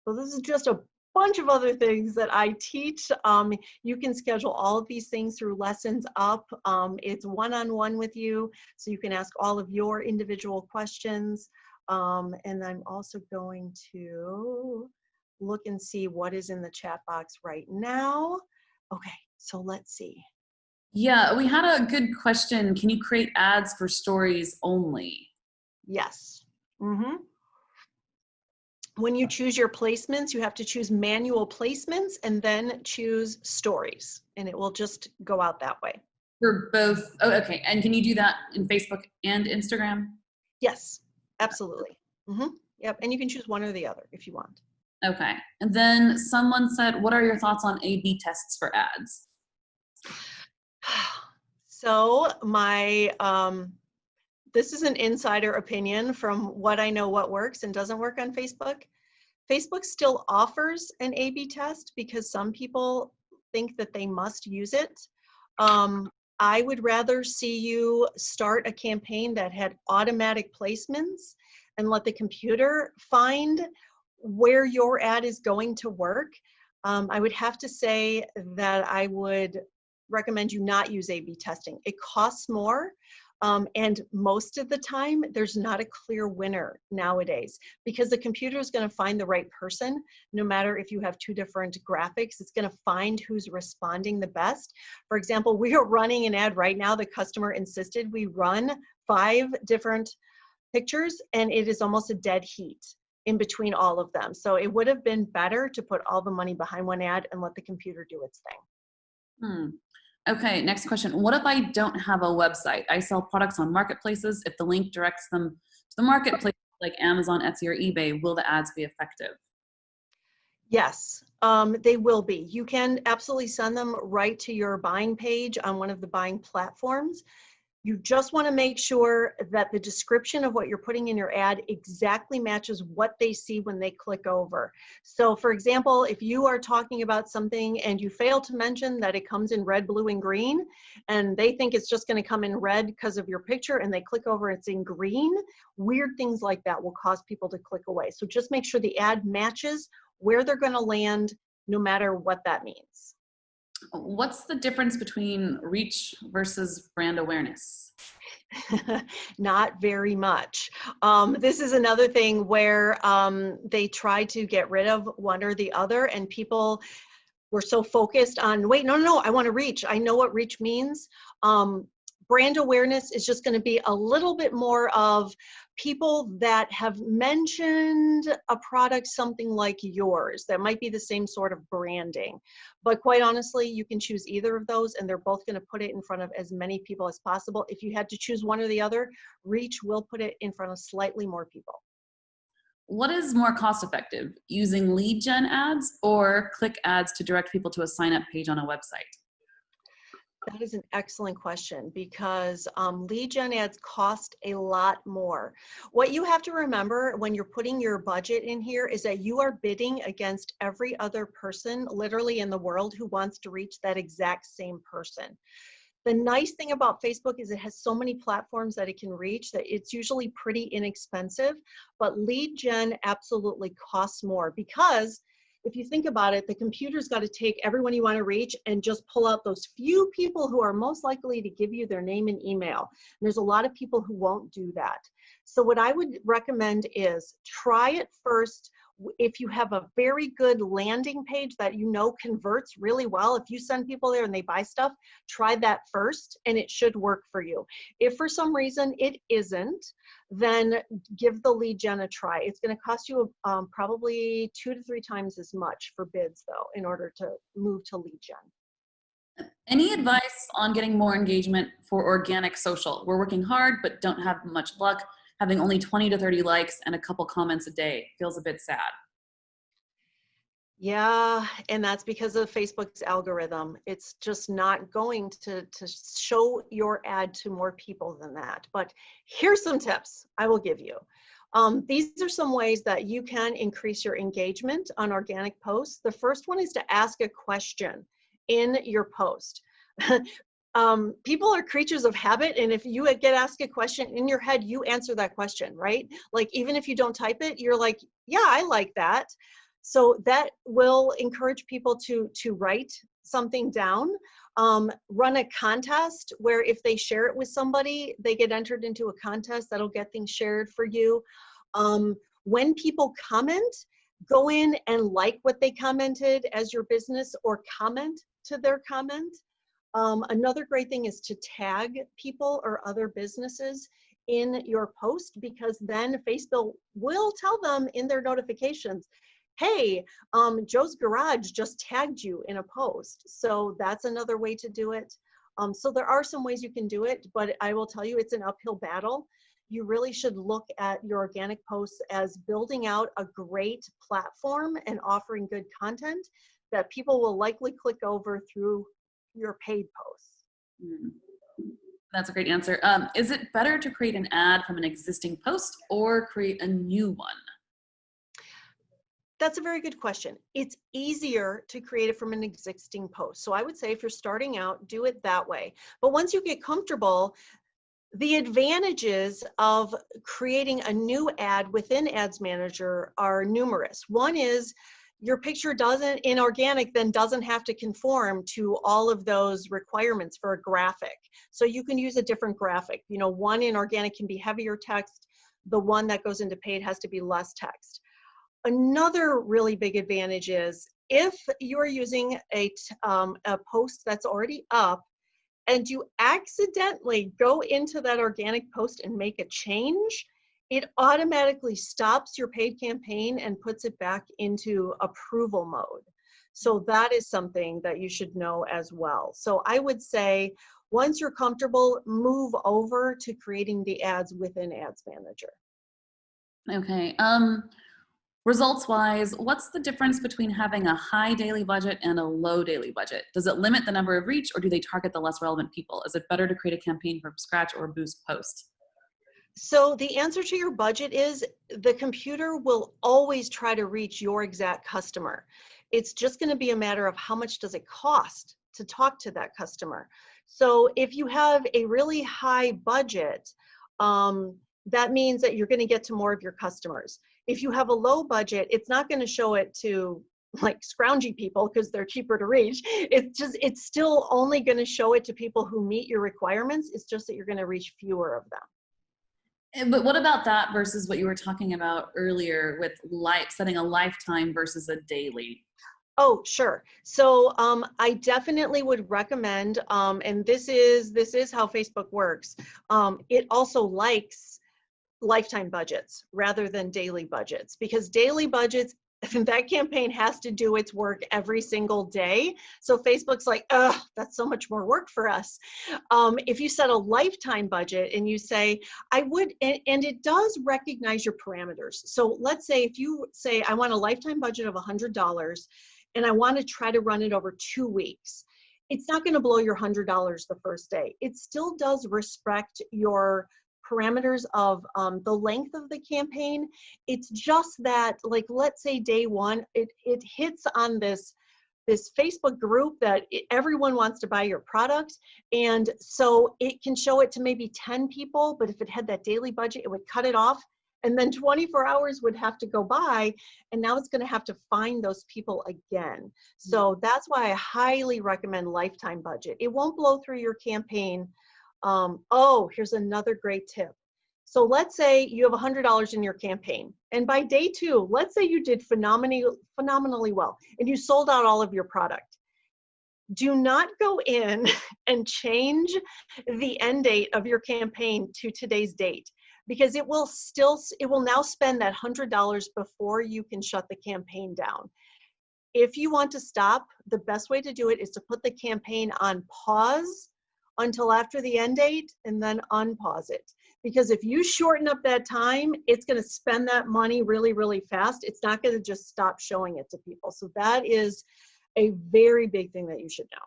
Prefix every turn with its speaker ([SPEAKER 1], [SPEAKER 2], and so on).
[SPEAKER 1] So this is just a bunch of other things that I teach. You can schedule all of these things through Lessons Up. It's one-on-one with you, so you can ask all of your individual questions. And I'm also going to look and see what is in the chat box right now. Okay, so let's see.
[SPEAKER 2] Yeah, we had a good question. Can you create ads for stories only?
[SPEAKER 1] Yes. Mm-hmm. When you choose your placements, you have to choose manual placements and then choose stories, and it will just go out that way.
[SPEAKER 2] For both, oh, okay. And can you do that in Facebook and Instagram?
[SPEAKER 1] Yes, absolutely. Mm-hmm. Yep, and you can choose one or the other if you want.
[SPEAKER 2] Okay. And then someone said, what are your thoughts on A/B tests for ads?
[SPEAKER 1] So this is an insider opinion from what I know what works and doesn't work on Facebook. Facebook still offers an A/B test because some people think that they must use it. I would rather see you start a campaign that had automatic placements and let the computer find where your ad is going to work. I would have to say that I would recommend you not use A/B testing. It costs more. And most of the time, there's not a clear winner nowadays because the computer is going to find the right person. No matter if you have two different graphics, it's going to find who's responding the best. For example, we are running an ad right now. The customer insisted we run 5 different pictures, and it is almost a dead heat in between all of them. So it would have been better to put all the money behind one ad and let the computer do its thing.
[SPEAKER 2] Okay, next question. What if I don't have a website? I sell products on marketplaces. If the link directs them to the marketplace like Amazon, Etsy, or eBay, will the ads be effective?
[SPEAKER 1] Yes, they will be. You can absolutely send them right to your buying page on one of the buying platforms. You just want to make sure that the description of what you're putting in your ad exactly matches what they see when they click over. So for example, if you are talking about something and you fail to mention that it comes in red, blue, and green, and they think it's just going to come in red because of your picture and they click over, it's in green, weird things like that will cause people to click away. So just make sure the ad matches where they're going to land, no matter what that means.
[SPEAKER 2] What's the difference between reach versus brand awareness?
[SPEAKER 1] Not very much. This is another thing where they try to get rid of one or the other, and people were so focused on, wait, no, I want to reach. I know what reach means. Brand awareness is just going to be a little bit more of people that have mentioned a product something like yours that might be the same sort of branding. But quite honestly, you can choose either of those and they're both going to put it in front of as many people as possible. If you had to choose one or the other, reach will put it in front of slightly more people.
[SPEAKER 2] What is more cost effective, using lead gen ads or click ads to direct people to a sign up page on a website?
[SPEAKER 1] That is an excellent question because lead gen ads cost a lot more. What you have to remember when you're putting your budget in here is that you are bidding against every other person literally in the world who wants to reach that exact same person. The nice thing about Facebook is it has so many platforms that it can reach that it's usually pretty inexpensive, but lead gen absolutely costs more because if you think about it, the computer's got to take everyone you want to reach and just pull out those few people who are most likely to give you their name and email. And there's a lot of people who won't do that. So what I would recommend is try it first. If you have a very good landing page that you know converts really well, if you send people there and they buy stuff, try that first and it should work for you. If for some reason it isn't, then give the lead gen a try. It's going to cost you probably 2 to 3 times as much for bids though, in order to move to lead gen.
[SPEAKER 2] Any advice on getting more engagement for organic social? We're working hard, but don't have much luck. Having only 20 to 30 likes and a couple comments a day feels a bit sad.
[SPEAKER 1] Yeah, and that's because of Facebook's algorithm. It's just not going to show your ad to more people than that. But here's some tips I will give you. These are some ways that you can increase your engagement on organic posts. The first one is to ask a question in your post. People are creatures of habit, and if you get asked a question in your head, you answer that question, right? Like even if you don't type it, you're like, yeah, I like that. So that will encourage people to write something down. Run a contest where if they share it with somebody, they get entered into a contest that'll get things shared for you. When people comment, go in and like what they commented as your business, or comment to their comment. Another great thing is to tag people or other businesses in your post, because then Facebook will tell them in their notifications, hey, Joe's Garage just tagged you in a post. So that's another way to do it. So there are some ways you can do it, but I will tell you it's an uphill battle. You really should look at your organic posts as building out a great platform and offering good content that people will likely click over through your paid posts.
[SPEAKER 2] Mm. That's a great answer. Is it better to create an ad from an existing post or create a new one?
[SPEAKER 1] That's a very good question. It's easier to create it from an existing post. So I would say if you're starting out, do it that way. But once you get comfortable, the advantages of creating a new ad within Ads Manager are numerous. One is your picture in organic then doesn't have to conform to all of those requirements for a graphic. So you can use a different graphic. You know, one in organic can be heavier text. The one that goes into paid has to be less text. Another really big advantage is if you're using a post that's already up and you accidentally go into that organic post and make a change, it automatically stops your paid campaign and puts it back into approval mode. So that is something that you should know as well. So I would say once you're comfortable, move over to creating the ads within Ads Manager.
[SPEAKER 2] Okay. Results wise, what's the difference between having a high daily budget and a low daily budget? Does it limit the number of reach, or do they target the less relevant people? Is it better to create a campaign from scratch or boost post?
[SPEAKER 1] So the answer to your budget is the computer will always try to reach your exact customer. It's just going to be a matter of how much does it cost to talk to that customer. So if you have a really high budget, that means that you're going to get to more of your customers. If you have a low budget, it's not going to show it to like scroungy people because they're cheaper to reach. It's still only going to show it to people who meet your requirements. It's just that you're going to reach fewer of them.
[SPEAKER 2] But what about that versus what you were talking about earlier with setting a lifetime versus a daily?
[SPEAKER 1] Oh, sure. So I definitely would recommend, and this is how Facebook works. It also likes lifetime budgets rather than daily budgets, because daily budgets, that campaign has to do its work every single day. So Facebook's like, ugh, that's so much more work for us. If you set a lifetime budget and you say, I would, and it does recognize your parameters. So let's say if you say, I want a lifetime budget of $100 and I want to try to run it over 2 weeks. It's not going to blow your $100 the first day. It still does respect your parameters of the length of the campaign. It's just that, like, let's say day one, it hits on this Facebook group that everyone wants to buy your product. And so it can show it to maybe 10 people, but if it had that daily budget, it would cut it off. And then 24 hours would have to go by, and now it's going to have to find those people again. So that's why I highly recommend lifetime budget. It won't blow through your campaign. Oh, here's another great tip. So let's say you have $100 in your campaign, and by day 2, let's say you did phenomenally well, and you sold out all of your product. Do not go in and change the end date of your campaign to today's date, because it will now spend that $100 before you can shut the campaign down. If you want to stop, the best way to do it is to put the campaign on pause until after the end date and then unpause it. Because if you shorten up that time, it's going to spend that money really, really fast. It's not going to just stop showing it to people. So that is a very big thing that you should know.